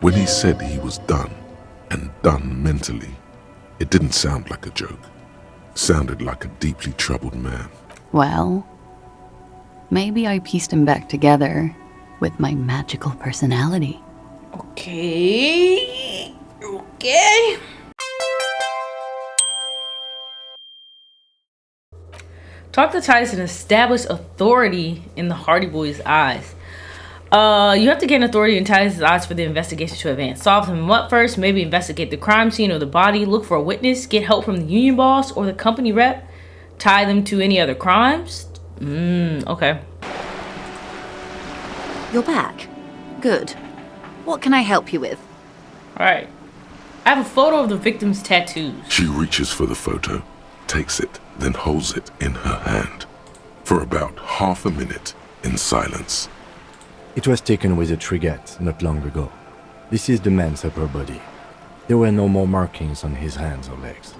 When he said he was done, and done mentally, it didn't sound like a joke. It sounded like a deeply troubled man. Well, maybe I pieced him back together with my magical personality. Okay. Okay. Talk to Titus and establish authority in the Hardy Boys' eyes. You have to gain authority in Titus' eyes for the investigation to advance. Solve them what first? Maybe investigate the crime scene or the body. Look for a witness. Get help from the union boss or the company rep. Tie them to any other crimes. Okay. You're back. Good. What can I help you with? Alright. I have a photo of the victim's tattoos. She reaches for the photo, takes it, then holds it in her hand. For about half a minute, in silence. It was taken with a trigette not long ago. This is the man's upper body. There were no more markings on his hands or legs.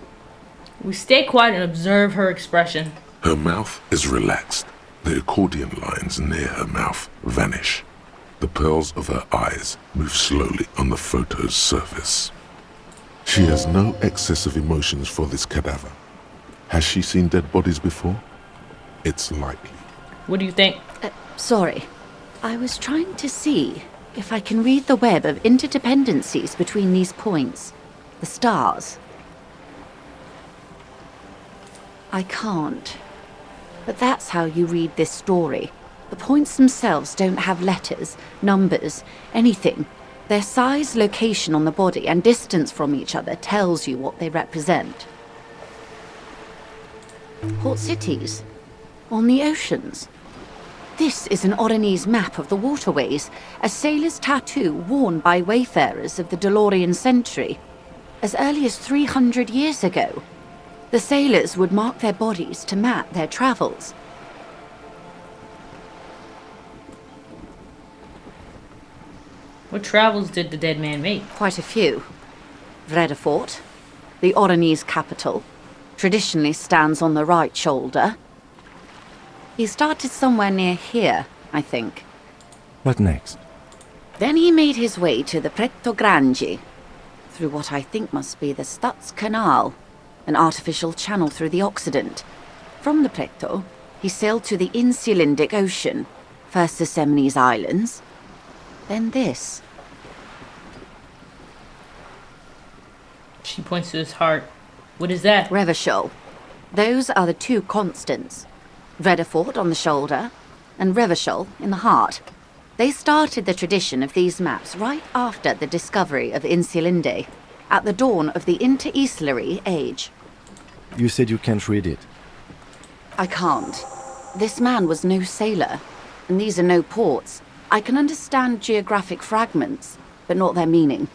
We stay quiet and observe her expression. Her mouth is relaxed. The accordion lines near her mouth vanish. The pearls of her eyes move slowly on the photo's surface. She has no excess of emotions for this cadaver. Has she seen dead bodies before? It's likely. What do you think? Sorry. I was trying to see if I can read the web of interdependencies between these points. The stars. I can't. But that's how you read this story. The points themselves don't have letters, numbers, anything. Their size, location on the body, and distance from each other tells you what they represent. Port cities. On the oceans. This is an Oranjese map of the waterways, a sailor's tattoo worn by wayfarers of the DeLorean century. As early as 300 years ago, the sailors would mark their bodies to map their travels. What travels did the dead man make? Quite a few. Vredefort, the Oranjese capital, traditionally stands on the right shoulder. He started somewhere near here, I think. What next? Then he made his way to the Pt.10, through what I think must be the Stutz Canal, an artificial channel through the Occident. From the Preto, he sailed to the Insulindic Ocean, first the Semines Islands, then this. She points to his heart. What is that? Revachol. Those are the two constants. Vredefort on the shoulder, and Revachol in the heart. They started the tradition of these maps right after the discovery of Insulinde, at the dawn of the Interinsulary Age. You said you can't read it. I can't. This man was no sailor, and these are no ports. I can understand geographic fragments, but not their meaning.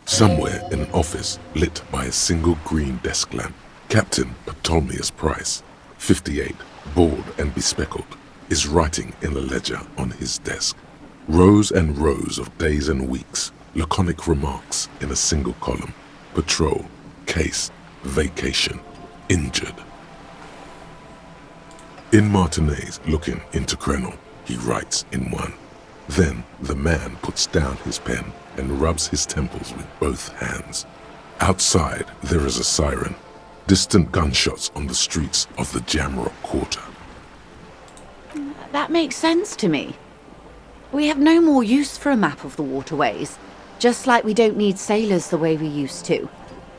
Somewhere in an office lit by a single green desk lamp, Captain Ptolemaeus Price, 58, bald and bespectacled, is writing in a ledger on his desk. Rows and rows of days and weeks, laconic remarks in a single column. Patrol, case, vacation, injured. In Martinez, looking into Krenel, he writes in one. Then the man puts down his pen and rubs his temples with both hands. Outside, there is a siren. Distant gunshots on the streets of the Jamrock Quarter. That makes sense to me. We have no more use for a map of the waterways, just like we don't need sailors the way we used to.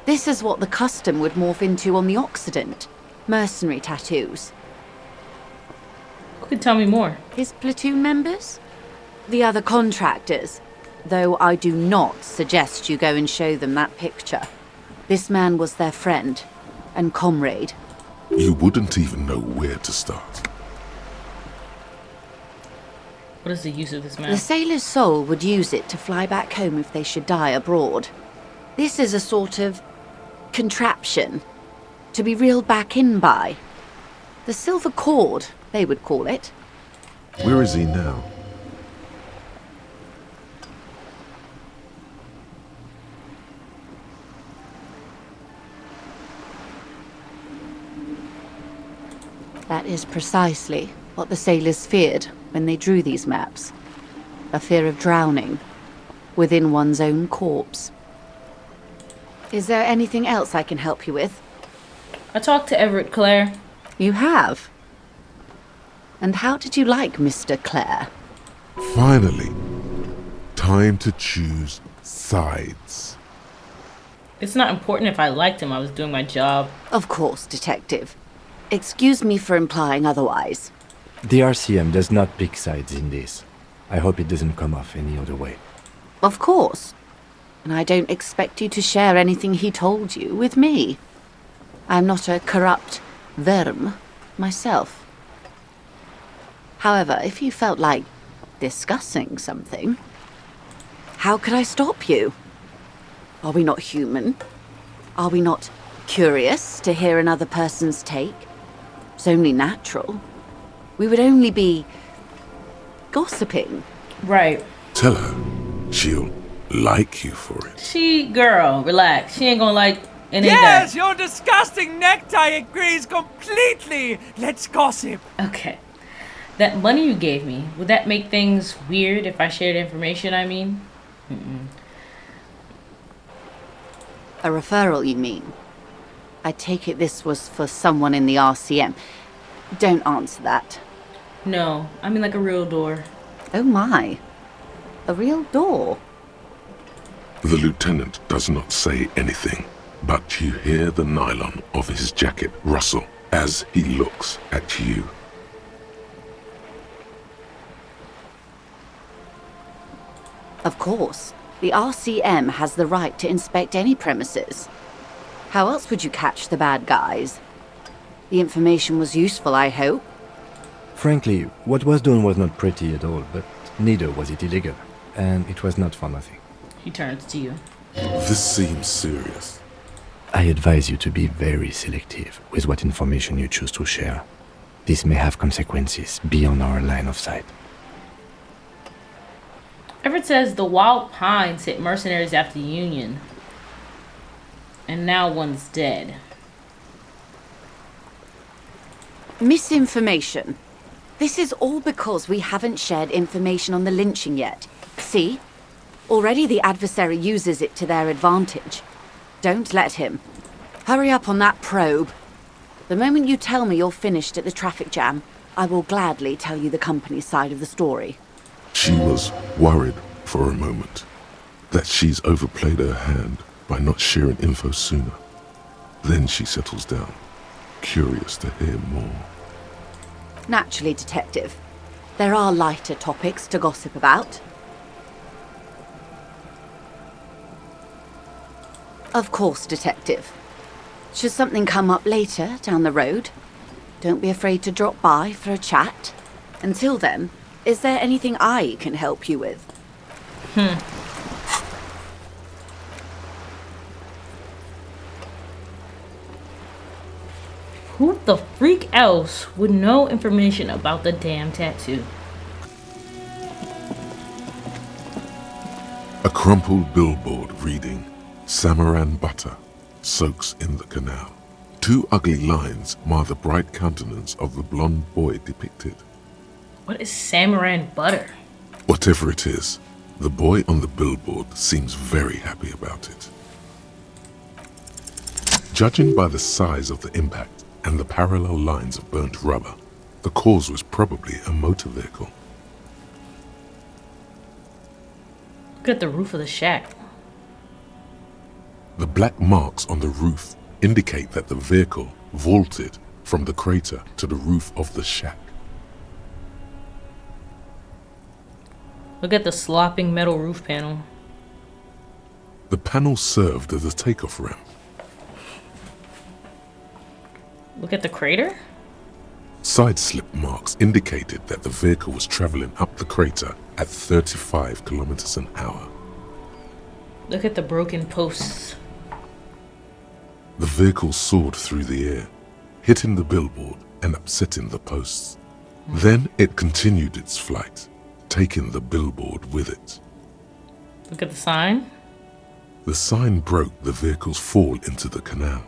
This is what the custom would morph into on the Occident. Mercenary tattoos. Who could tell me more? His platoon members? The other contractors. Though I do not suggest you go and show them that picture. This man was their friend and comrade. You wouldn't even know where to start. What is the use of this man? The sailor's soul would use it to fly back home if they should die abroad. This is a sort of contraption to be reeled back in by. The silver cord, they would call it. Where is he now? That is precisely what the sailors feared when they drew these maps. A fear of drowning. within one's own corpse. Is there anything else I can help you with? I talked to Everett, Claire. You have? And how did you like Mr. Clare? Finally, time to choose sides. It's not important if I liked him. I was doing my job. Of course, Detective. Excuse me for implying otherwise. The RCM does not pick sides in this. I hope it doesn't come off any other way. Of course. And I don't expect you to share anything he told you with me. I'm not a corrupt verm myself. However, if you felt like discussing something, how could I stop you? Are we not human? Are we not curious to hear another person's take? It's only natural. We would only be gossiping. Right. Tell her she'll like you for it. Girl, relax. She ain't gonna like any Yes, of your disgusting necktie agrees completely. Let's gossip. that. Okay. That money you gave me, would that make things weird if I shared information, I mean? A referral, you mean? I take it this was for someone in the RCM. Don't answer that. No, I mean like a real door. Oh my. A real door. The lieutenant does not say anything, but you hear the nylon of his jacket rustle as he looks at you. Of course, the RCM has the right to inspect any premises. How else would you catch the bad guys? The information was useful, I hope. Frankly, what was done was not pretty at all, but neither was it illegal, and it was not for nothing. He turns to you. This seems serious. I advise you to be very selective with what information you choose to share. This may have consequences beyond our line of sight. Everett says the Wild Pines hit mercenaries after the Union. And now one's dead. Misinformation. This is all because we haven't shared information on the lynching yet. See? Already the adversary uses it to their advantage. Don't let him. Hurry up on that probe. The moment you tell me you're finished at the traffic jam, I will gladly tell you the company's side of the story. She was worried for a moment that she's overplayed her hand by not sharing info sooner. Then she settles down, curious to hear more. Naturally, Detective. There are lighter topics to gossip about. Of course, Detective. Should something come up later down the road, don't be afraid to drop by for a chat. Until then, is there anything I can help you with? Who the freak else would know information about the damn tattoo? A crumpled billboard reading, Samaran butter soaks in the canal. Two ugly lines mar the bright countenance of the blonde boy depicted. What is Samaran butter? Whatever it is, the boy on the billboard seems very happy about it. Judging by the size of the impact and the parallel lines of burnt rubber, the cause was probably a motor vehicle. Look at the roof of the shack. The black marks on the roof indicate that the vehicle vaulted from the crater to the roof of the shack. Look at the slopping metal roof panel. The panel served as a takeoff ramp. Look at the crater. Side slip marks indicated that the vehicle was traveling up the crater at 35 kilometers an hour. Look at the broken posts. The vehicle soared through the air, hitting the billboard and upsetting the posts. Then it continued its flight, taking the billboard with it. Look at the sign. The sign broke the vehicle's fall into the canal.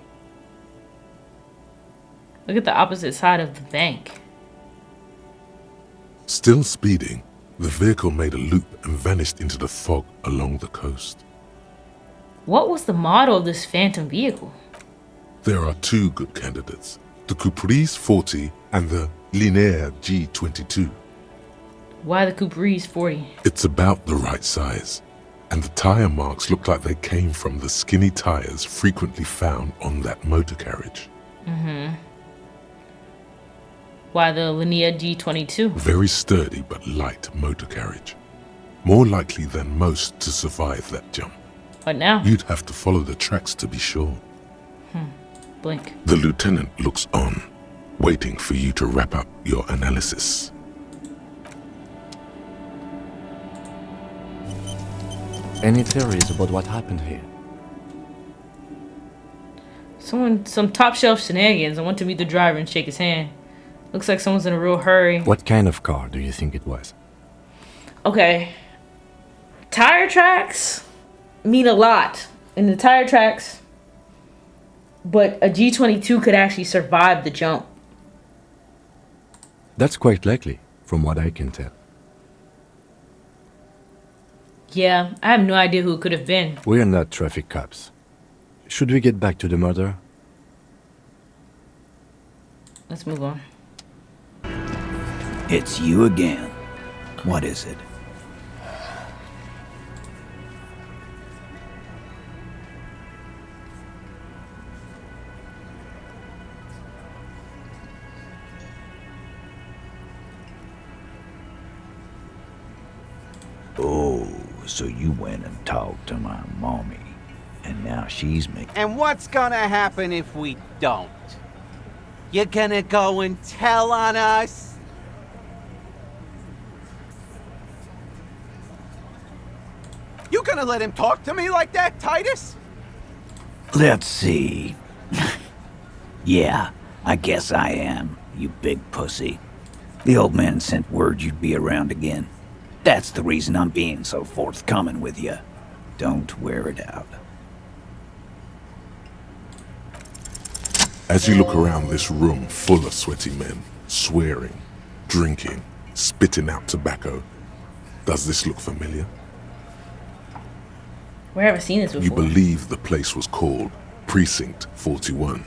Look at the opposite side of the bank. Still speeding, The vehicle made a loop and vanished into the fog along the coast. What was the model of this phantom vehicle? There are two good candidates, the Caprice 40 and the Linéaire G22. Why the Caprice 40? It's about the right size, and the tire marks look like they came from the skinny tires frequently found on that motor carriage. Why the Linéaire G22? Very sturdy but light motor carriage. More likely than most to survive that jump. What now? You'd have to follow the tracks to be sure. Blink. The lieutenant looks on, waiting for you to wrap up your analysis. Any theories about what happened here? Some top shelf shenanigans. I went to meet the driver and shake his hand. Looks like someone's in a real hurry. What kind of car do you think it was? Okay. Tire tracks mean a lot in the tire tracks, but a G22 could actually survive the jump. That's quite likely, from what I can tell. Yeah, I have no idea who it could have been. We're not traffic cops. Should we get back to the murder? Let's move on. It's you again. What is it? Oh, so you went and talked to my mommy, and now she's making... And what's gonna happen if we don't? You gonna go and tell on us? You gonna let him talk to me like that, Titus? Let's see. Yeah, I guess I am, you big pussy. The old man sent word you'd be around again. That's the reason I'm being so forthcoming with you. Don't wear it out. As you look around this room full of sweaty men, swearing, drinking, spitting out tobacco, does this look familiar? Where have I seen this before? You believe the place was called Precinct 41.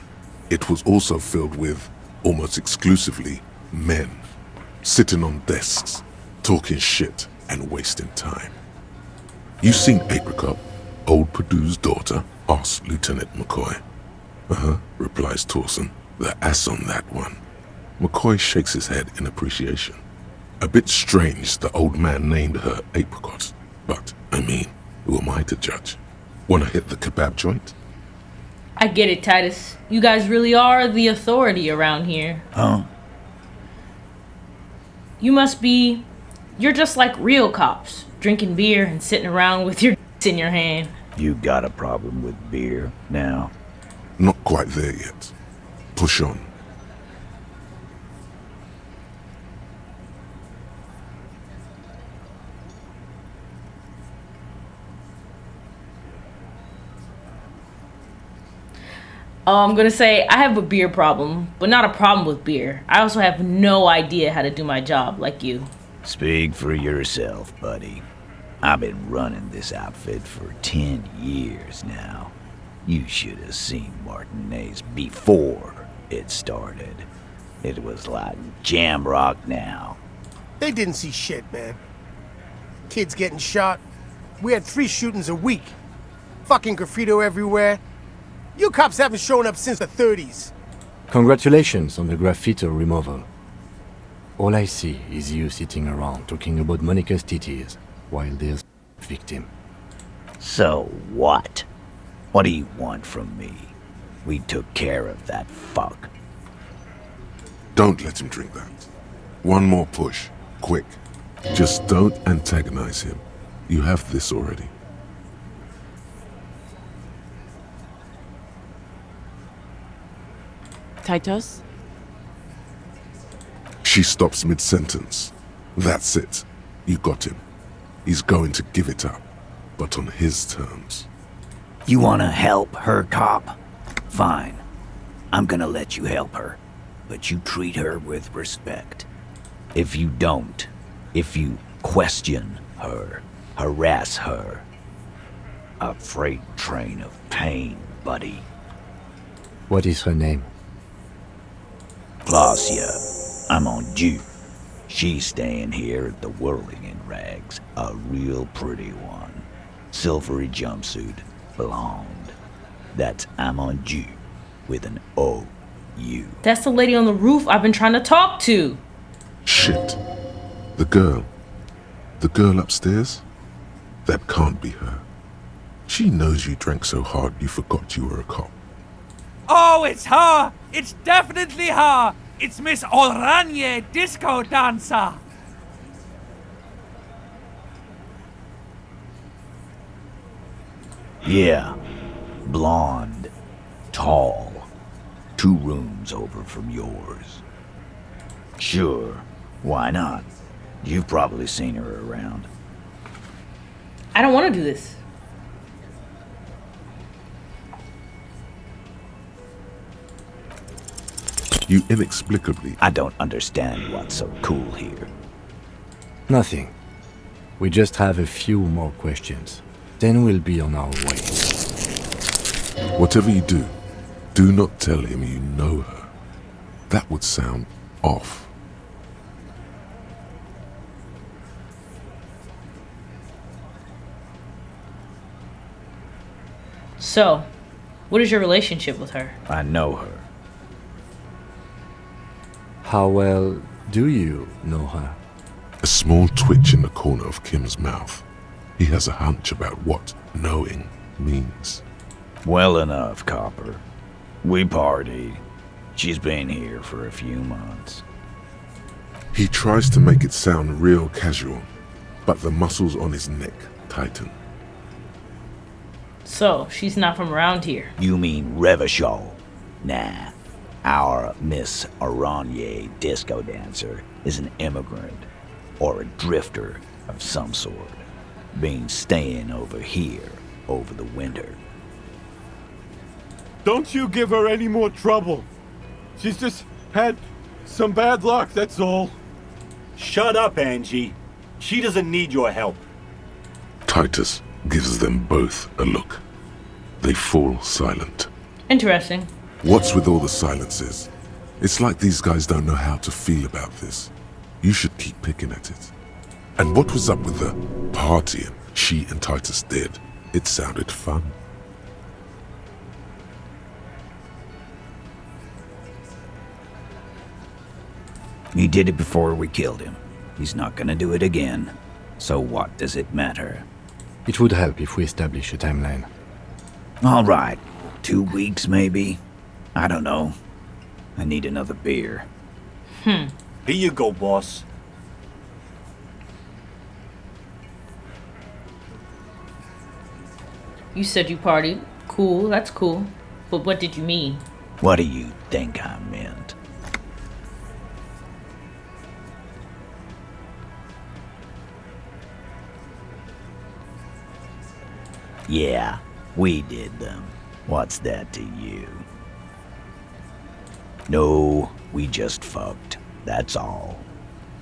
It was also filled with, almost exclusively, men, sitting on desks, talking shit and wasting time. You seen Apricot, old Purdue's daughter? Asks Lieutenant McCoy. Replies Torson. The ass on that one. McCoy shakes his head in appreciation. A bit strange the old man named her Apricot, but, I mean, who am I to judge? Wanna hit the kebab joint? I get it, Titus. You guys really are the authority around here. Huh? You must be... You're just like real cops, drinking beer and sitting around with your in your hand. You got a problem with beer now? Not quite there yet. Push on. I'm gonna say I have a beer problem, but not a problem with beer. I also have no idea how to do my job like you. Speak for yourself, buddy. I've been running this outfit for 10 years now. You should have seen Martinez before it started. It was like jam rock now. They didn't see shit, man. Kids getting shot. We had 3 shootings a week. Fucking graffito everywhere. You cops haven't shown up since the 30s. Congratulations on the graffito removal. All I see is you sitting around talking about Monica's titties while there's a victim. So what? What do you want from me? We took care of that fuck. Don't let him drink that. One more push. Quick. Just don't antagonize him. You have this already. Titus? She stops mid-sentence. That's it. You got him. He's going to give it up, but on his terms. You wanna help her, cop? Fine. I'm gonna let you help her, but you treat her with respect. If you don't, if you question her, harass her. A freight train of pain, buddy. What is her name? Glacia, I'm on due. She's staying here at the Whirling in Rags, a real pretty one. Silvery jumpsuit, blonde. That's I'm on due with an O-U. That's the lady on the roof I've been trying to talk to. Shit. The girl. The girl upstairs? That can't be her. She knows you drank so hard you forgot you were a cop. Oh, it's her! It's definitely her! It's Miss Oranje, disco dancer! Yeah, blonde, tall, 2 rooms over from yours. Sure, why not? You've probably seen her around. I don't want to do this. You inexplicably... I don't understand what's so cool here. Nothing. We just have a few more questions. Then we'll be on our way. Whatever you do not tell him you know her. That would sound off. So, what is your relationship with her? I know her. How well do you know her? A small twitch in the corner of Kim's mouth. He has a hunch about what knowing means. Well enough, Copper. We partied. She's been here for a few months. He tries to make it sound real casual, but the muscles on his neck tighten. So, she's not from around here. You mean Revachol? Nah. Our Miss Oranje disco dancer is an immigrant or a drifter of some sort, been staying over here over the winter. Don't you give her any more trouble. She's just had some bad luck, that's all. Shut up, Angie. She doesn't need your help. Titus gives them both a look. They fall silent. Interesting. What's with all the silences? It's like these guys don't know how to feel about this. You should keep picking at it. And what was up with the partying she and Titus did? It sounded fun. He did it before we killed him. He's not gonna do it again. So what does it matter? It would help if we establish a timeline. All right. 2 weeks, maybe? I don't know. I need another beer. Here you go, boss. You said you partied. Cool, that's cool. But what did you mean? What do you think I meant? Yeah, we did them. What's that to you? No, we just fucked. That's all.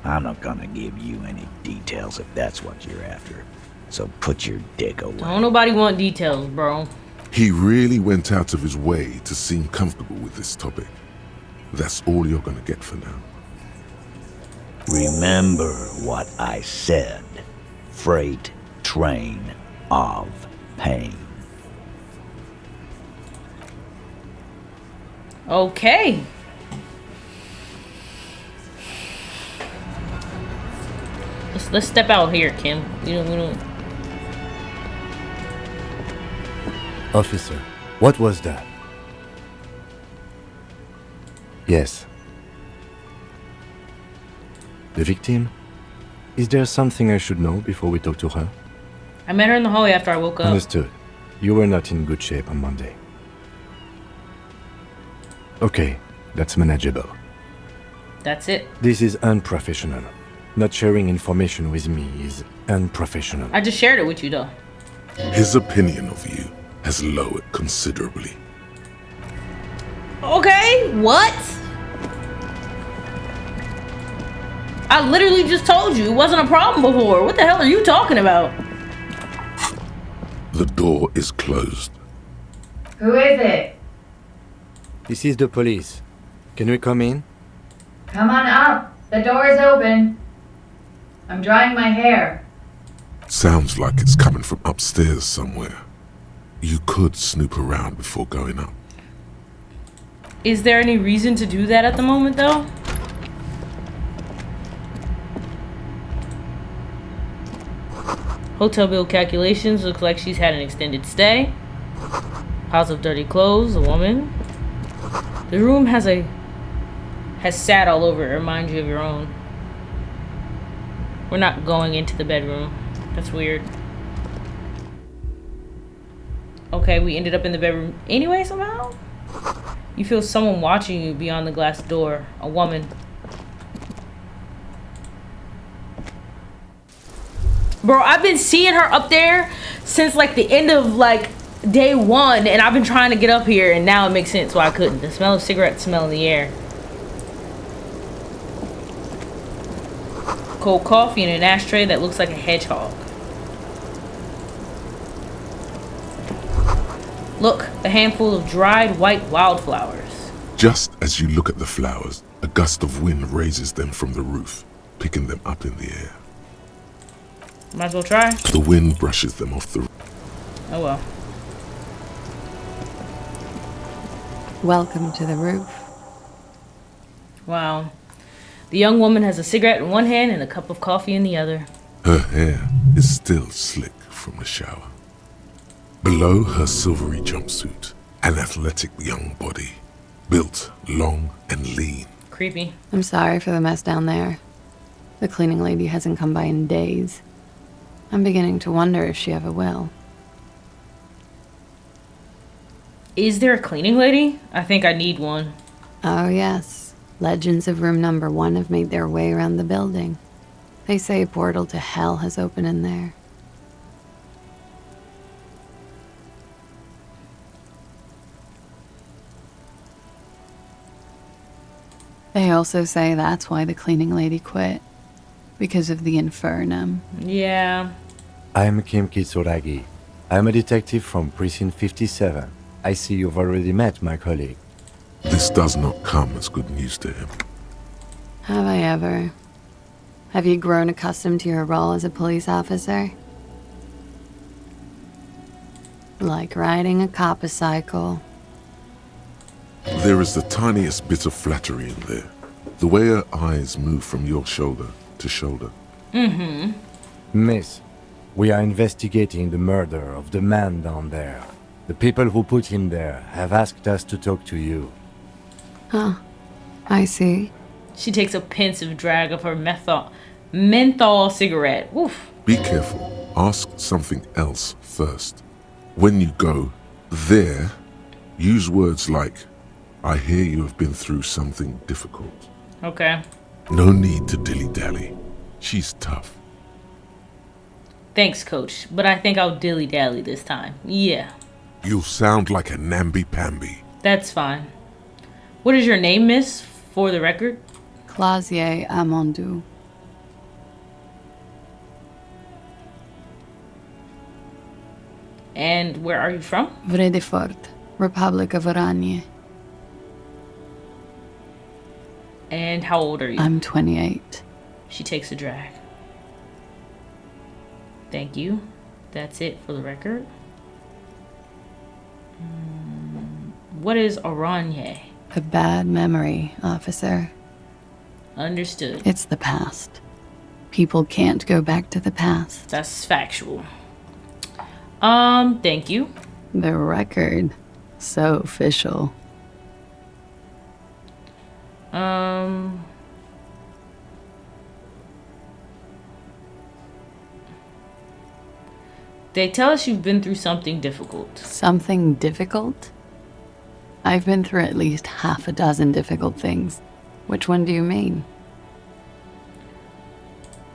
I'm not gonna give you any details if that's what you're after. So put your dick away. Don't nobody want details, bro. He really went out of his way to seem comfortable with this topic. That's all you're gonna get for now. Remember what I said. Freight train of pain. Okay. Let's step out here, Kim. We don't. Officer, what was that? Yes. The victim? Is there something I should know before we talk to her? I met her in the hallway after I woke up. Understood. You were not in good shape on Monday. Okay, that's manageable. That's it. This is unprofessional. Not sharing information with me is unprofessional. I just shared it with you, though. His opinion of you has lowered considerably. Okay, what? I literally just told you it wasn't a problem before. What the hell are you talking about? The door is closed. Who is it? This is the police. Can we come in? Come on up. The door is open. I'm drying my hair. Sounds like it's coming from upstairs somewhere. You could snoop around before going up. Is there any reason to do that at the moment, though? Hotel bill calculations. Looks like she's had an extended stay. Piles of dirty clothes. A woman. The room has sat all over it. Reminds you of your own. We're not going into the bedroom. That's weird. Okay, we ended up in the bedroom anyway somehow? You feel someone watching you beyond the glass door. A woman. Bro, I've been seeing her up there since like the end of like day one, and I've been trying to get up here, and now it makes sense why I couldn't. The smell of cigarette smell in the air. Cold coffee in an ashtray that looks like a hedgehog. Look, a handful of dried white wildflowers. Just as you look at the flowers, a gust of wind raises them from the roof, picking them up in the air. Might as well try. The wind brushes them off the roof. Oh well. Welcome to the roof. Wow. The young woman has a cigarette in one hand and a cup of coffee in the other. Her hair is still slick from the shower. Below her silvery jumpsuit, an athletic young body, built long and lean. Creepy. I'm sorry for the mess down there. The cleaning lady hasn't come by in days. I'm beginning to wonder if she ever will. Is there a cleaning lady? I think I need one. Oh yes. Legends of room number 1 have made their way around the building. They say a portal to hell has opened in there. They also say that's why the cleaning lady quit. Because of the infernum. Yeah. I'm Kim Kitsuragi. I'm a detective from Precinct 57. I see you've already met my colleague. This does not come as good news to him. Have I ever? Have you grown accustomed to your role as a police officer? Like riding a copper-cycle. There is the tiniest bit of flattery in there. The way her eyes move from your shoulder to shoulder. Mm-hmm. Miss, we are investigating the murder of the man down there. The people who put him there have asked us to talk to you. Huh. I see. She takes a pensive drag of her menthol cigarette. Oof. Be careful. Ask something else first. When you go there, use words like, I hear you have been through something difficult. Okay. No need to dilly-dally. She's tough. Thanks, coach. But I think I'll dilly-dally this time. Yeah. You'll sound like a namby-pamby. That's fine. What is your name, miss? For the record? Clausier Amondou. And where are you from? Vredefort, Republic of Oranje. And how old are you? I'm 28. She takes a drag. Thank you. That's it for the record. What is Oranje? A bad memory, officer. Understood. It's the past. People can't go back to the past. That's factual. Thank you. The record. So official. They tell us you've been through something difficult. Something difficult? I've been through at least half a dozen difficult things. Which one do you mean?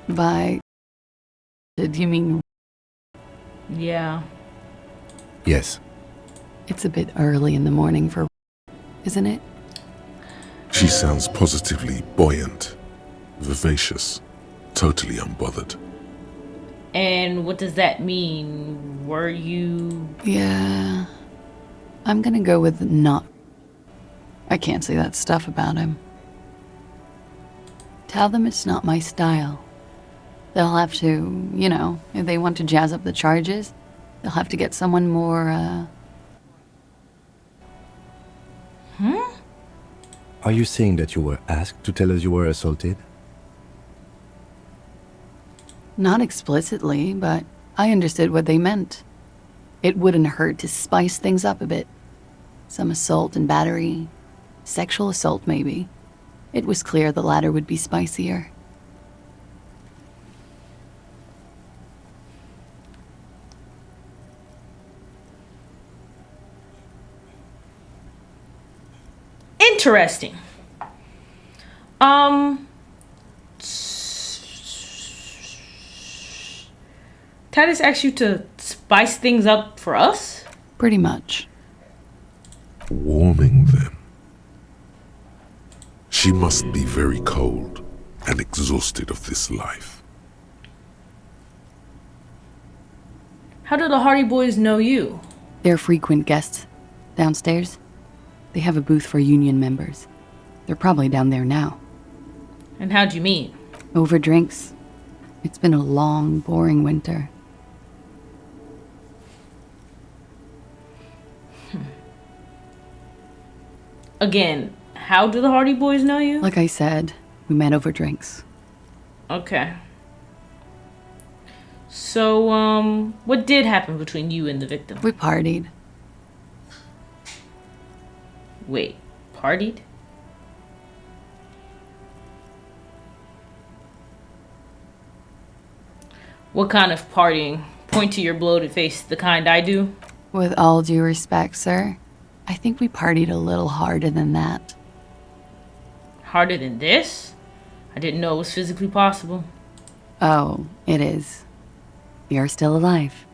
By... Did you mean... Yeah. Yes. It's a bit early in the morning for... Isn't it? She sounds positively buoyant. Vivacious, totally unbothered. And what does that mean? Were you... Yeah. I'm gonna go with not. I can't say that stuff about him. Tell them it's not my style. They'll have to, you know, if they want to jazz up the charges, they'll have to get someone more, Are you saying that you were asked to tell us you were assaulted? Not explicitly, but I understood what they meant. It wouldn't hurt to spice things up a bit. Some assault and battery. Sexual assault, maybe. It was clear the latter would be spicier. Interesting. Titus asked you to spice things up for us? Pretty much. Warming them. She must be very cold and exhausted of this life. How do the Hardy Boys know you? They're frequent guests downstairs. They have a booth for union members. They're probably down there now. And how'd you meet? Over drinks. It's been a long, boring winter. Again, how do the Hardy Boys know you? Like I said, we met over drinks. Okay. So, what did happen between you and the victim? We partied. Wait, partied? What kind of partying? Point to your bloated face, the kind I do? With all due respect, sir, I think we partied a little harder than that. Harder than this? I didn't know it was physically possible. Oh, it is. You're still alive.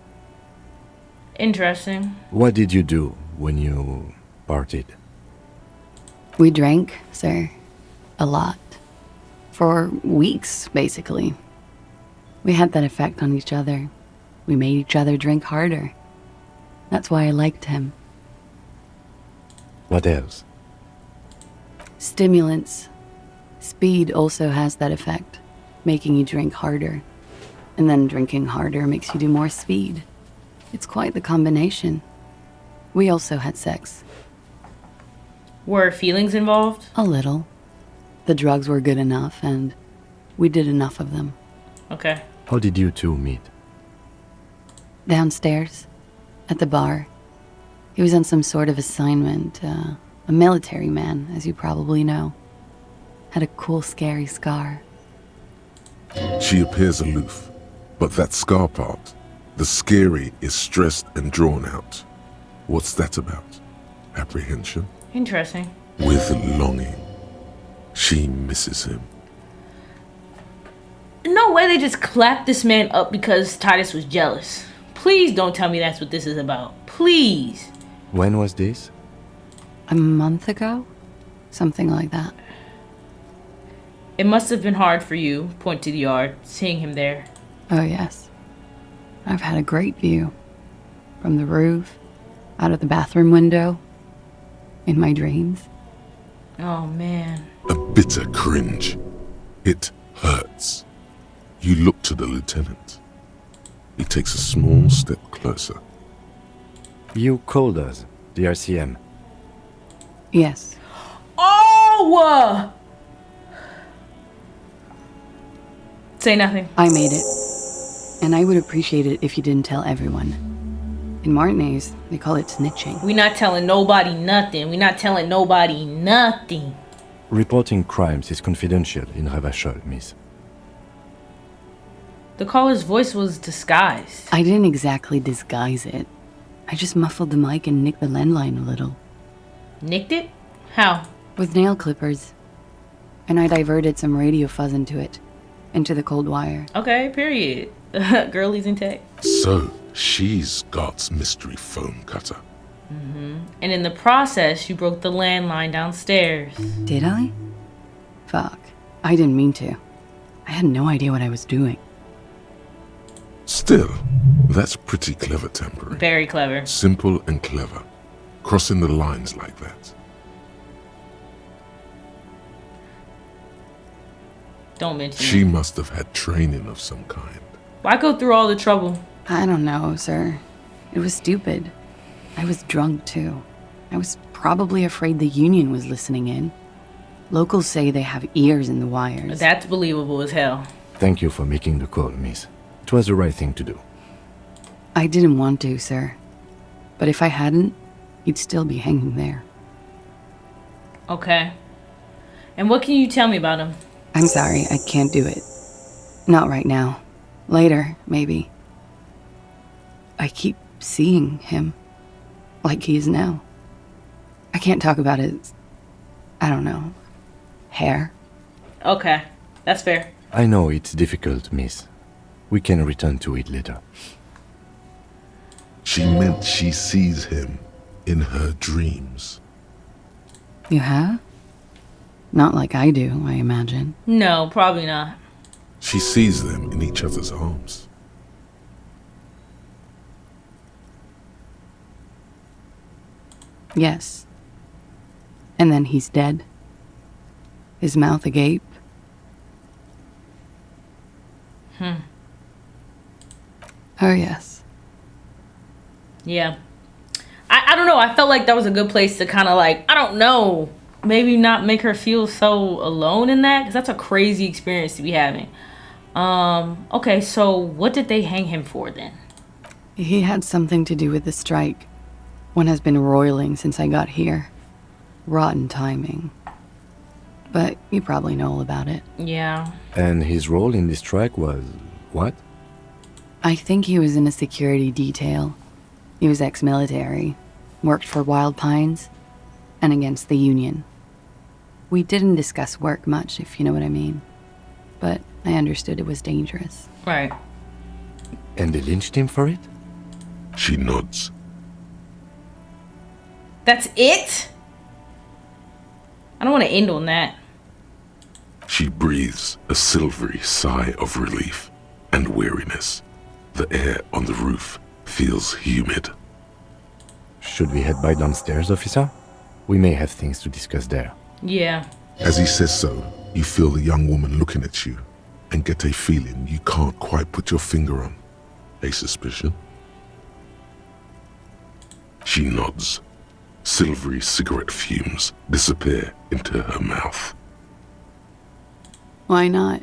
Interesting. What did you do when you partied? We drank, sir. A lot. For weeks, basically. We had that effect on each other. We made each other drink harder. That's why I liked him. What else? Stimulants. Speed also has that effect, making you drink harder. And then drinking harder makes you do more speed. It's quite the combination. We also had sex. Were feelings involved? A little. The drugs were good enough, and we did enough of them. Okay. How did you two meet? Downstairs, at the bar. He was on some sort of assignment, a military man, as you probably know. Had a cool, scary scar. She appears aloof, but that scar part, the scary, is stressed and drawn out. What's that about? Apprehension? Interesting. With longing. She misses him. No way they just clapped this man up because Titus was jealous. Please don't tell me that's what this is about. Please. When was this? A month ago? Something like that. It must have been hard for you, point to the yard, seeing him there. Oh, yes. I've had a great view. From the roof, out of the bathroom window, in my dreams. Oh, man. A bitter cringe. It hurts. You look to the lieutenant. He takes a small step closer. You called us, the RCM. Yes. Oh! Say nothing. I made it. And I would appreciate it if you didn't tell everyone. In Martinez, they call it snitching. We not telling nobody nothing. We not telling nobody nothing. Reporting crimes is confidential in Ravachol, miss. The caller's voice was disguised. I didn't exactly disguise it. I just muffled the mic and nicked the landline a little. Nicked it? How? With nail clippers. And I diverted some radio fuzz into it. Into the cold wire. Okay, period. Girlie's in tech. So, she's got mystery phone cutter. And in the process, you broke the landline downstairs. Did I? Fuck. I didn't mean to. I had no idea what I was doing. Still, that's pretty clever tampering. Very clever. Simple and clever. Crossing the lines like that. Don't mention She it. must have had training of some kind. Why go through all the trouble? I don't know, sir. It was stupid. I was drunk, too. I was probably afraid the Union was listening in. Locals say they have ears in the wires. That's believable as hell. Thank you for making the call, miss. It was the right thing to do. I didn't want to, sir. But if I hadn't, he'd still be hanging there. Okay. And what can you tell me about him? I'm sorry, I can't do it. Not right now. Later, maybe. I keep seeing him. Like he is now. I can't talk about his... I don't know. Hair. Okay. That's fair. I know it's difficult, miss. We can return to it later. She meant she sees him in her dreams. You have? Not like I do, I imagine. No, probably not. She sees them in each other's arms. Yes. And then he's dead. His mouth agape. Oh, yes. Yeah. I don't know. I felt like that was a good place to kind of like, I don't know, maybe not make her feel so alone in that. Because that's a crazy experience to be having. Okay, so what did they hang him for then? He had something to do with the strike. One has been roiling since I got here. Rotten timing. But you probably know all about it. Yeah. And his role in this strike was what? I think he was in a security detail. He was ex-military, worked for Wild Pines, and against the Union. We didn't discuss work much, if you know what I mean. But I understood it was dangerous. Right. And they lynched him for it? She nods. That's it? I don't want to end on that. She breathes a silvery sigh of relief and weariness. The air on the roof feels humid. Should we head by downstairs, officer? We may have things to discuss there. Yeah. As he says so, you feel the young woman looking at you and get a feeling you can't quite put your finger on. A suspicion? She nods. Silvery cigarette fumes disappear into her mouth. Why not?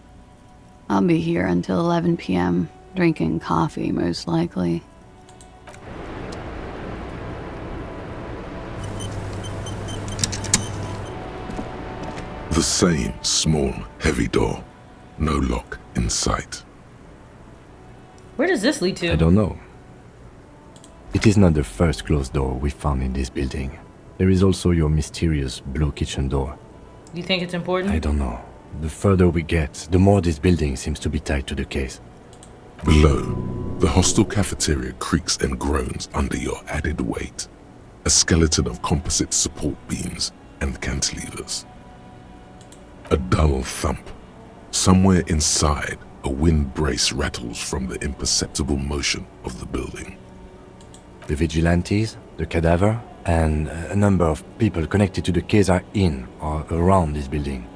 I'll be here until 11 p.m., drinking coffee, most likely. The same small, heavy door. No lock in sight. Where does this lead to? I don't know. It is not the first closed door we found in this building. There is also your mysterious blue kitchen door. Do you think it's important? I don't know. The further we get, the more this building seems to be tied to the case. Below, the hostel cafeteria creaks and groans under your added weight. A skeleton of composite support beams and cantilevers. A dull thump. Somewhere inside, a wind brace rattles from the imperceptible motion of the building. The vigilantes, the cadaver, and a number of people connected to the case are in or around this building.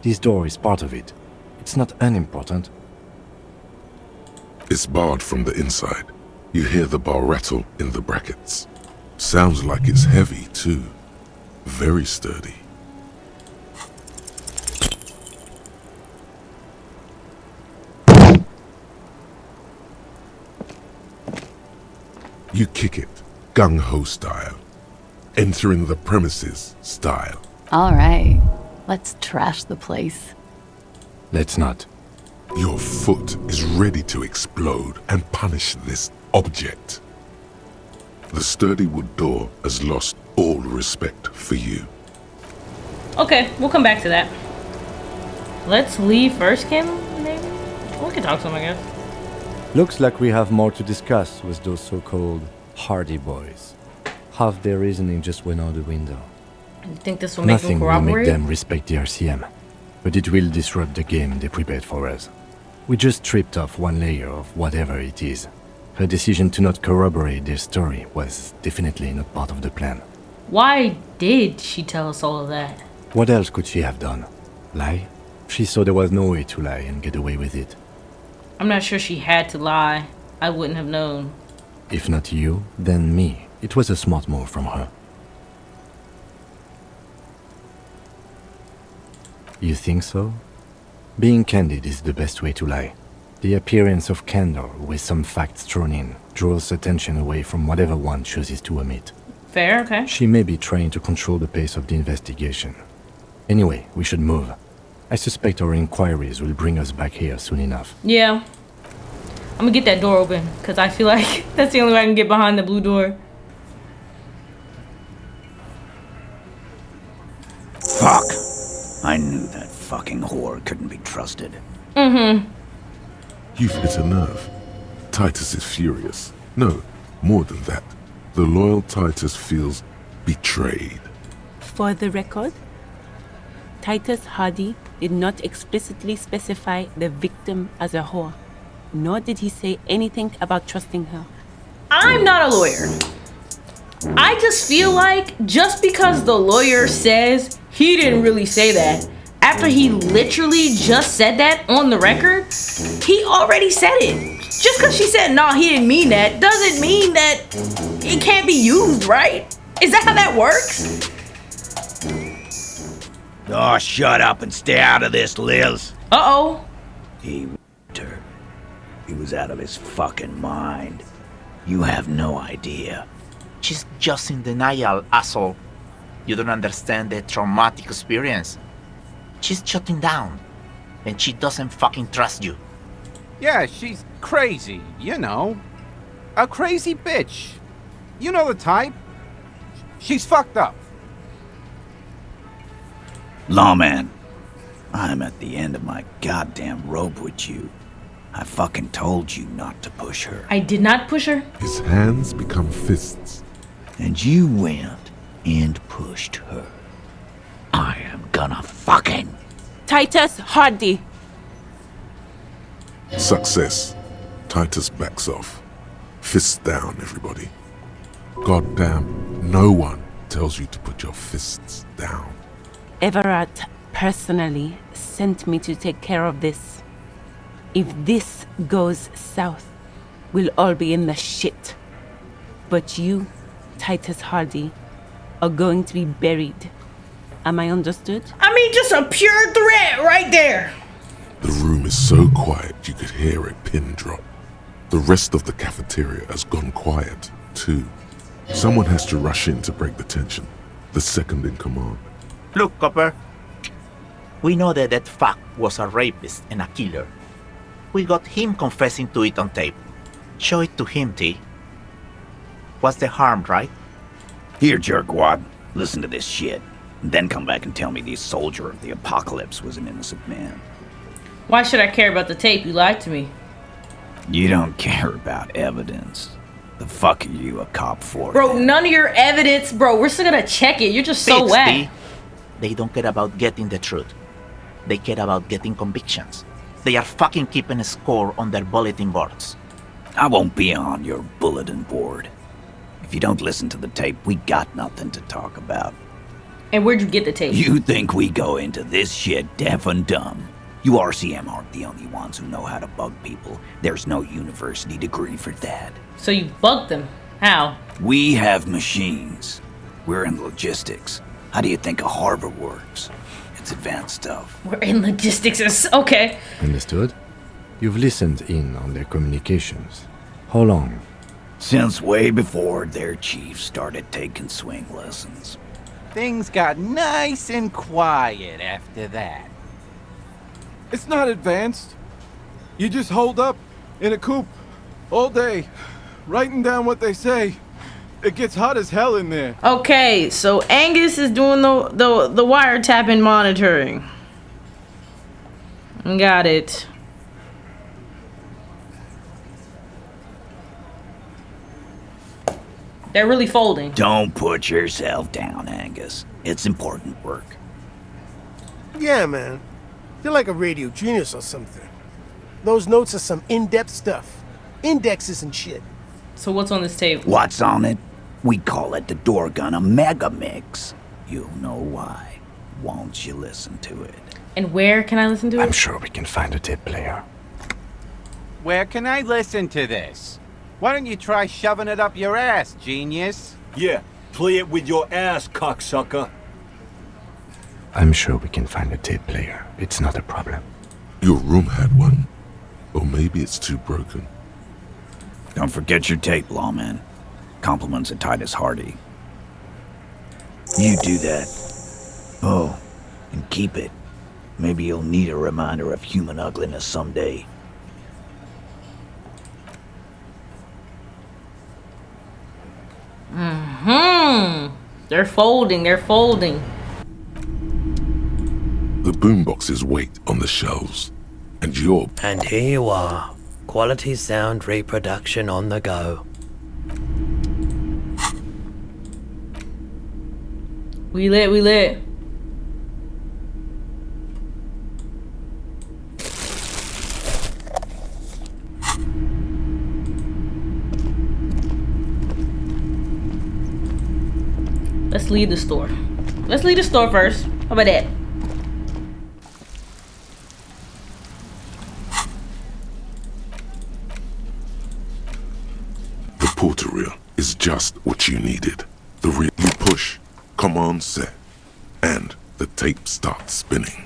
This door is part of it. It's not unimportant. It's barred from the inside. You hear the bar rattle in the brackets. Sounds like it's heavy, too. Very sturdy. You kick it, gung-ho style. Entering the premises style. All right, let's trash the place. Let's not. Your foot is ready to explode and punish this object. The sturdy wood door has lost all respect for you. Okay, we'll come back to that. Let's leave first, Kim, maybe? We can talk to him, I guess. Looks like we have more to discuss with those so-called Hardy boys. Half their reasoning just went out the window. You think this will make them Nothing will corroborate? make them respect the RCM, but it will disrupt the game they prepared for us. We just stripped off one layer of whatever it is. Her decision to not corroborate their story was definitely not part of the plan. Why did she tell us all of that? What else could she have done? Lie? She saw there was no way to lie and get away with it. I'm not sure she had to lie. I wouldn't have known. If not you, then me. It was a smart move from her. You think so? Being candid is the best way to lie. The appearance of candor with some facts thrown in draws attention away from whatever one chooses to omit. Fair, okay. She may be trying to control the pace of the investigation. Anyway, we should move. I suspect our inquiries will bring us back here soon enough. Yeah. I'm gonna get that door open, because I feel like that's the only way I can get behind the blue door. Fuck! I knew that fucking whore couldn't be trusted. Mm-hmm. You've hit a nerve. Titus is furious. No, more than that. The loyal Titus feels betrayed. For the record, Titus Hardy did not explicitly specify the victim as a whore, nor did he say anything about trusting her. I'm not a lawyer. I just feel like just because the lawyer says he didn't really say that, after he literally just said that on the record, he already said it. Just because she said, nah, he didn't mean that, doesn't mean that it can't be used, right? Is that how that works? Oh, shut up and stay out of this, Liz. Uh-oh. He raped her. He was out of his fucking mind. You have no idea. She's just in denial, asshole. You don't understand the traumatic experience. She's shutting down, and she doesn't fucking trust you. Yeah, she's crazy, you know. A crazy bitch. You know the type. She's fucked up. Lawman, I'm at the end of my goddamn rope with you. I fucking told you not to push her. I did not push her. His hands become fists. And you went and pushed her. I am gonna fucking... Titus Hardy! Success. Titus backs off. Fists down, everybody. Goddamn, no one tells you to put your fists down. Everett personally sent me to take care of this. If this goes south, we'll all be in the shit. But you, Titus Hardy, are going to be buried. Am I understood? I mean, just a pure threat right there. The room is so quiet you could hear a pin drop. The rest of the cafeteria has gone quiet, too. Someone has to rush in to break the tension. The second in command. Look, Copper. We know that that fuck was a rapist and a killer. We got him confessing to it on tape. Show it to him, T. What's the harm, right? Here, jerkwad. Listen to this shit. And then come back and tell me the soldier of the apocalypse was an innocent man. Why should I care about the tape? You lied to me. You don't care about evidence. The fuck are you a cop for? Bro, then? none of your evidence, bro. We're still gonna check it. You're just so Bitch, whack. T. They don't care about getting the truth. They care about getting convictions. They are fucking keeping a score on their bulletin boards. I won't be on your bulletin board. If you don't listen to the tape, we got nothing to talk about. And where'd you get the tape? You think we go into this shit deaf and dumb? You RCM aren't the only ones who know how to bug people. There's no university degree for that. So you bugged them. How? We have machines. We're in logistics. How do you think a harbor works? It's advanced stuff. We're in logistics. Okay. Understood? You've listened in on their communications. How long? Since way before their chief started taking swing lessons. Things got nice and quiet after that. It's not advanced. You just hold up in a coop all day, writing down what they say. It gets hot as hell in there. Okay, so Angus is doing the wiretapping monitoring. Got it. They're really folding. Don't put yourself down, Angus. It's important work. Yeah, man. You're like a radio genius or something. Those notes are some in-depth stuff. Indexes and shit. So what's on this tape? What's on it? We call it the door gun a mega mix. You'll know why. Won't you listen to it? And where can I listen to it? I'm sure we can find a tape player. Where can I listen to this? Why don't you try shoving it up your ass, genius? Yeah, play it with your ass, cocksucker. I'm sure we can find a tape player. It's not a problem. Your room had one. Or maybe it's too broken. Don't forget your tape, lawman. Compliments of Titus Hardy. You do that. Oh, and keep it. Maybe you'll need a reminder of human ugliness someday. They're folding, they're folding. The boomboxes wait on the shelves. And you're... And here you are. Quality sound reproduction on the go. We lit, we lit. Let's leave the store. Let's leave the store first. How about that? The porterial is just what you needed. The real you push, command set, and the tape starts spinning.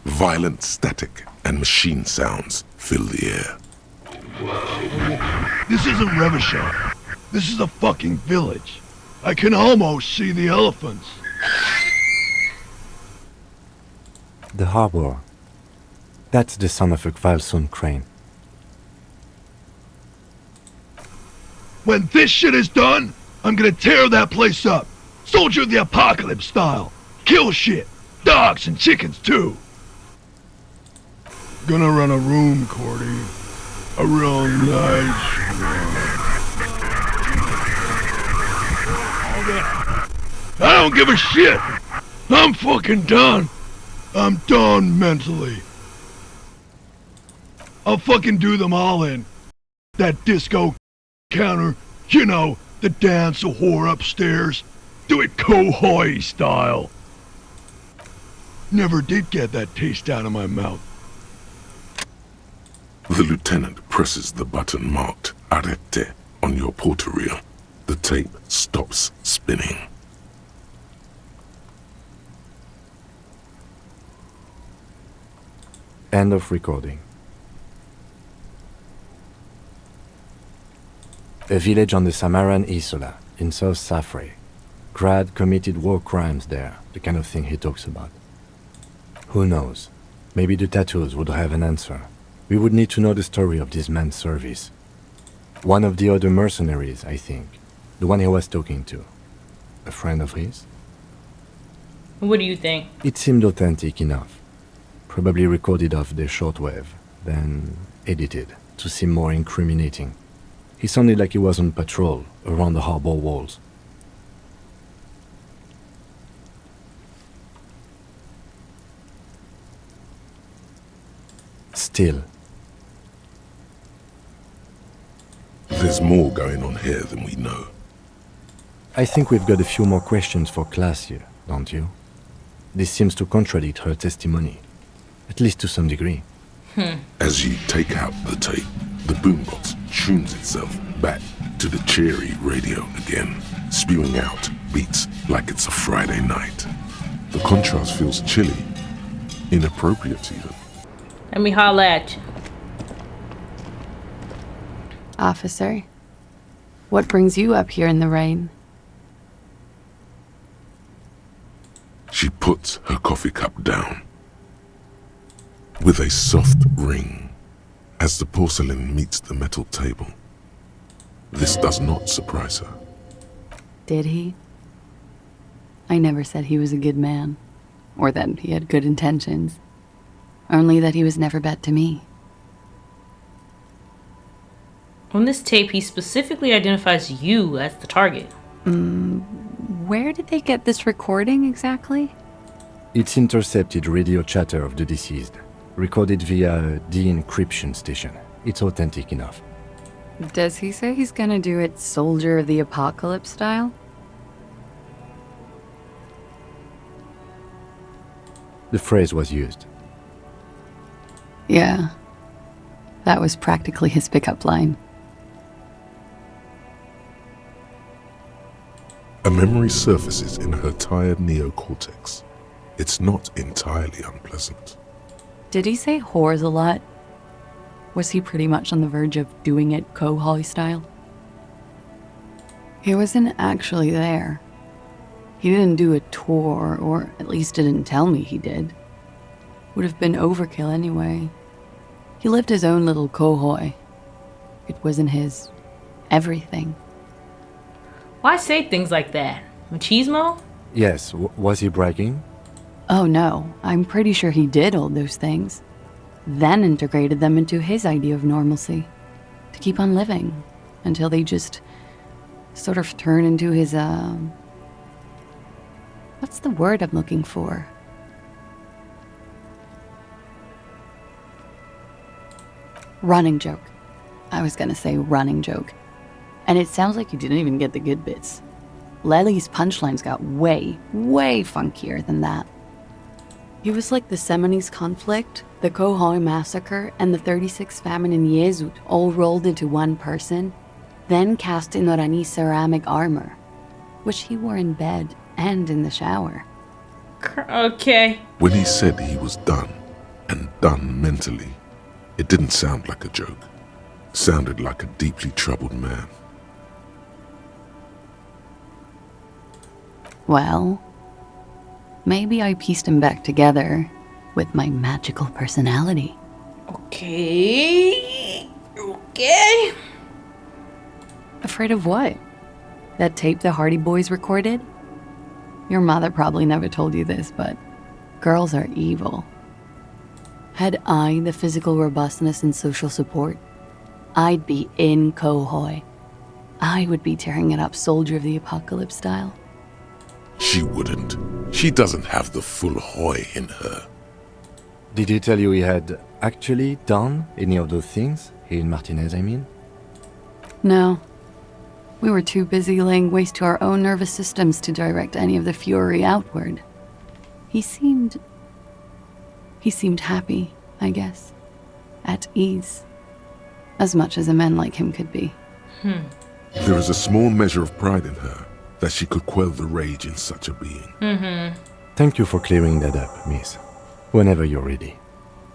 Violent static and machine sounds fill the air. This isn't Revachol. This is a fucking village. I can almost see the elephants. The harbor. That's the son of a Kvalsund crane. When this shit is done, I'm gonna tear that place up. Soldier of the Apocalypse style. Kill shit. Dogs and chickens too. Gonna run a room, Cordy. A real nice one. I don't give a shit. I'm fucking done. I'm done mentally. I'll fucking do them all in. That disco counter, you know, the dance a whore upstairs. Do it Kohoi style. Never did get that taste out of my mouth. The lieutenant presses the button marked Arete on your porterial. The tape stops spinning. End of recording. A village on the Samaran Isola, in South Safre. Grad committed war crimes there, the kind of thing he talks about. Who knows? Maybe the tattoos would have an answer. We would need to know the story of this man's service. One of the other mercenaries, I think. The one he was talking to. A friend of his? What do you think? It seemed authentic enough. Probably recorded off the shortwave, then edited to seem more incriminating. He sounded like he was on patrol around the harbor walls. Still. There's more going on here than we know. I think we've got a few more questions for class here, don't you? This seems to contradict her testimony, at least to some degree. As you take out the tape, the boombox tunes itself back to the cheery radio again, spewing out beats like it's a Friday night. The contrast feels chilly, inappropriate even. Let me holla at you. Officer, what brings you up here in the rain? She puts her coffee cup down with a soft ring as the porcelain meets the metal table. This does not surprise her. Did he? I never said he was a good man, or that he had good intentions. Only that he was never bad to me. On this tape, he specifically identifies you as the target. Where did they get this recording exactly? It's intercepted radio chatter of the deceased. Recorded via de-encryption station. It's authentic enough. Does he say he's gonna do it Soldier of the Apocalypse style? The phrase was used. Yeah. That was practically his pickup line. A memory surfaces in her tired neocortex. It's not entirely unpleasant. Did he say whores a lot? Was he pretty much on the verge of doing it Kohoi style? He wasn't actually there. He didn't do a tour, or at least didn't tell me he did. Would have been overkill anyway. He lived his own little Kohoi. It wasn't his everything. Why say things like that? Machismo? Yes, was he bragging? Oh no, I'm pretty sure he did all those things. Then integrated them into his idea of normalcy. To keep on living. Until they just sort of turn into his, what's the word I'm looking for? Running joke. I was gonna say running joke. And it sounds like you didn't even get the good bits. Lely's punchlines got way, way funkier than that. He was like the Seminese conflict, the Kohoi massacre, and the 36 famine in Yezut all rolled into one person, then cast in Orani ceramic armor, which he wore in bed and in the shower. Okay. When he said he was done, and done mentally, it didn't sound like a joke. Sounded like a deeply troubled man. Well, maybe I pieced him back together with my magical personality. Okay. Okay. Afraid of what? That tape the Hardy Boys recorded? Your mother probably never told you this, but girls are evil. Had I the physical robustness and social support, I'd be in Kohoi. I would be tearing it up Soldier of the Apocalypse style. She wouldn't. She doesn't have the full Hoi in her. Did he tell you he had actually done any of those things? He and Martinez, I mean? No. We were too busy laying waste to our own nervous systems to direct any of the fury outward. He seemed happy, I guess. At ease. As much as a man like him could be. There is a small measure of pride in her that she could quell the rage in such a being. Thank you for clearing that up, miss. Whenever you're ready.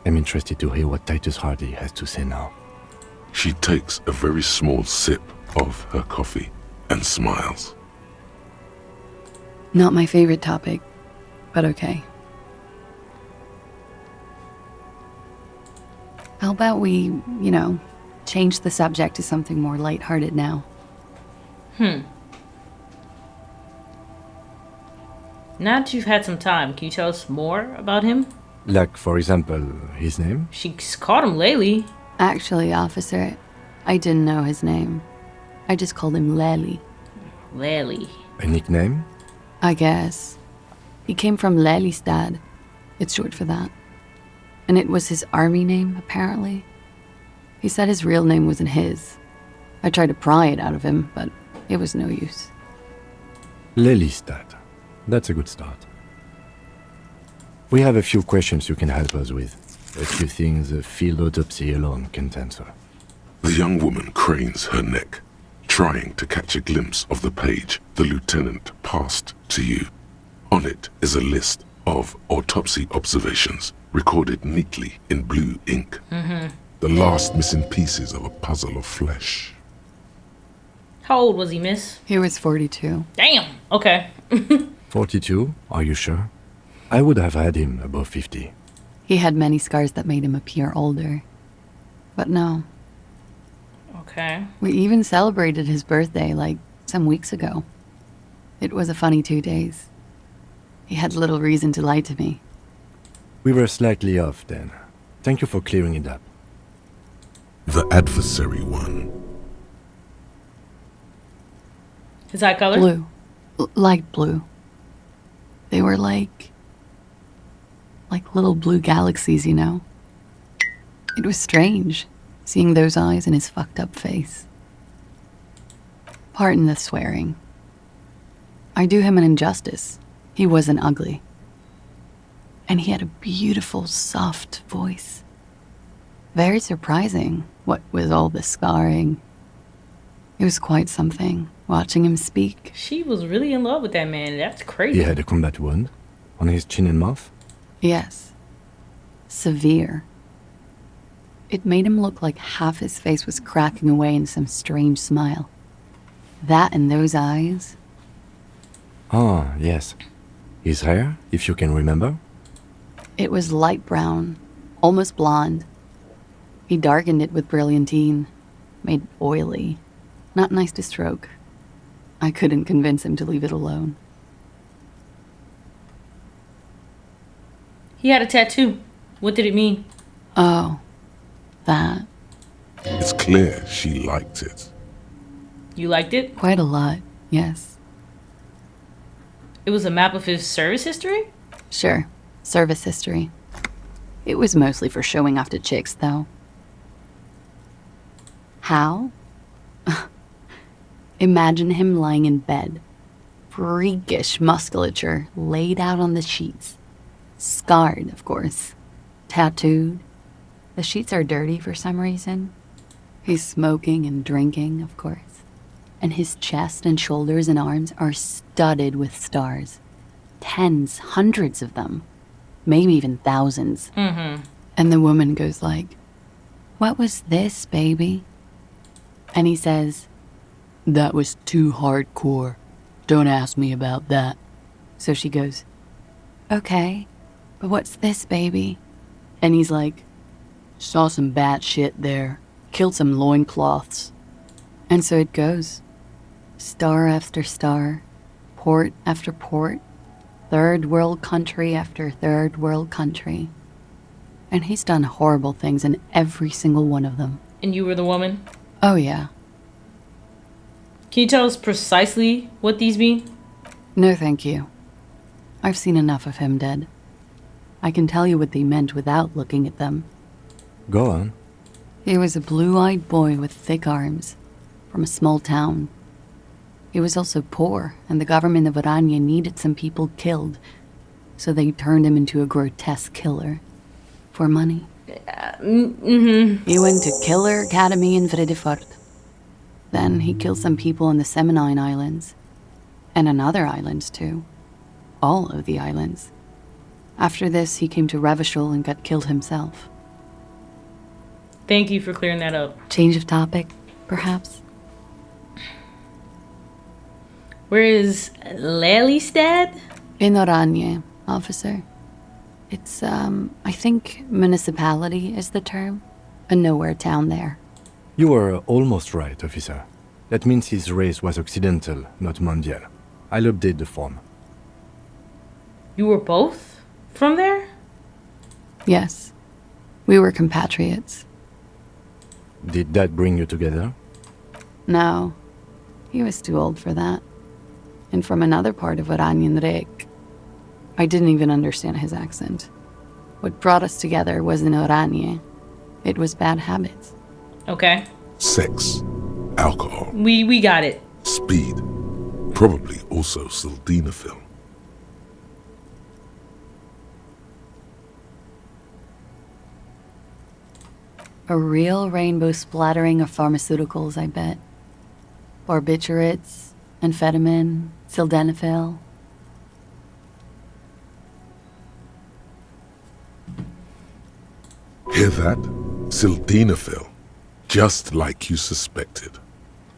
I'm interested to hear what Titus Hardy has to say now. She takes a very small sip of her coffee and smiles. Not my favorite topic, but okay. How about we, change the subject to something more lighthearted now? Now that you've had some time, can you tell us more about him? Like, for example, his name? She called him Lely. Actually, officer, I didn't know his name. I just called him Lely. Lely. A nickname? I guess. He came from Lelystad. It's short for that. And it was his army name, apparently. He said his real name wasn't his. I tried to pry it out of him, but it was no use. Lelystad. That's a good start. We have a few questions you can help us with. A few things a field autopsy alone can't answer. The young woman cranes her neck, trying to catch a glimpse of the page the lieutenant passed to you. On it is a list of autopsy observations recorded neatly in blue ink. The last missing pieces of a puzzle of flesh. How old was he, miss? He was 42. Damn. Okay. 42? Are you sure? I would have had him above 50. He had many scars that made him appear older. But no. Okay. We even celebrated his birthday, some weeks ago. It was a funny 2 days. He had little reason to lie to me. We were slightly off then. Thank you for clearing it up. The adversary one. His eye color? Blue. Light blue. They were like little blue galaxies, It was strange, seeing those eyes in his fucked up face. Pardon the swearing. I do him an injustice. He wasn't ugly. And he had a beautiful, soft voice. Very surprising, what with all the scarring. It was quite something, watching him speak. She was really in love with that man. That's crazy. He had a combat wound on his chin and mouth? Yes. Severe. It made him look like half his face was cracking away in some strange smile. That and those eyes. Ah, yes. His hair, if you can remember? It was light brown, almost blonde. He darkened it with brilliantine, made it oily. Not nice to stroke. I couldn't convince him to leave it alone. He had a tattoo. What did it mean? Oh, that. It's clear she liked it. You liked it? Quite a lot, yes. It was a map of his service history? Sure, service history. It was mostly for showing off to chicks, though. How? Imagine him lying in bed. Freakish musculature laid out on the sheets. Scarred, of course. Tattooed. The sheets are dirty for some reason. He's smoking and drinking, of course. And his chest and shoulders and arms are studded with stars. Tens, hundreds of them. Maybe even thousands. Mm-hmm. And the woman goes like, "What was this, baby?" And he says, "That was too hardcore. Don't ask me about that." So she goes, "Okay, but what's this, baby?" And he's like, "Saw some bat shit there. Killed some loincloths." And so it goes. Star after star, port after port, third world country after third world country. And he's done horrible things in every single one of them. And you were the woman? Oh, yeah. Can you tell us precisely what these mean? No, thank you. I've seen enough of him dead. I can tell you what they meant without looking at them. Go on. He was a blue-eyed boy with thick arms, from a small town. He was also poor, and the government of Oranje needed some people killed, so they turned him into a grotesque killer. For money. He went to Killer Academy in Vredefort. Then he killed some people on the Semenine Islands. And on other islands, too. All of the islands. After this, he came to Revachol and got killed himself. Thank you for clearing that up. Change of topic, perhaps? Where is Lelystad? In Oranje, officer. It's, I think municipality is the term. A nowhere town there. You were almost right, officer. That means his race was occidental, not mondial. I'll update the form. You were both from there? Yes. We were compatriots. Did that bring you together? No. He was too old for that. And from another part of Oranjenrijk. I didn't even understand his accent. What brought us together wasn't Oranje. It was bad habits. Okay. Sex, alcohol, We got it. speed, probably also sildenafil. A real rainbow splattering of pharmaceuticals, I bet. Barbiturates, amphetamine, sildenafil. Hear that? Sildenafil. Just like you suspected.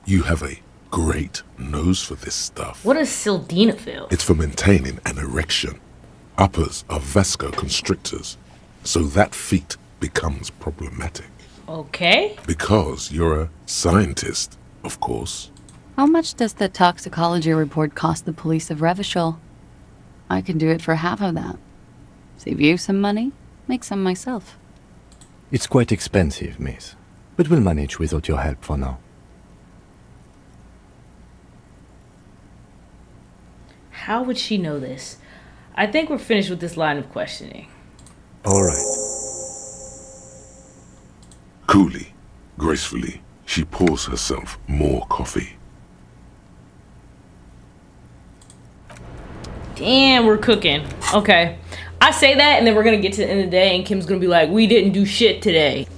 You have a great nose for this stuff. What is sildenafil? It's for maintaining an erection. Uppers are vasoconstrictors, so that feat becomes problematic. Okay. Because you're a scientist, of course. How much does the toxicology report cost the police of Revachol? I can do it for half of that. Save you some money, make some myself. It's quite expensive, miss. But we'll manage without your help for now. How would she know this? I think we're finished with this line of questioning. All right. Gracefully, she pours herself more coffee. Damn, we're cooking. Okay. I say that, and then we're gonna get to the end of the day, and Kim's gonna be like, we didn't do shit today.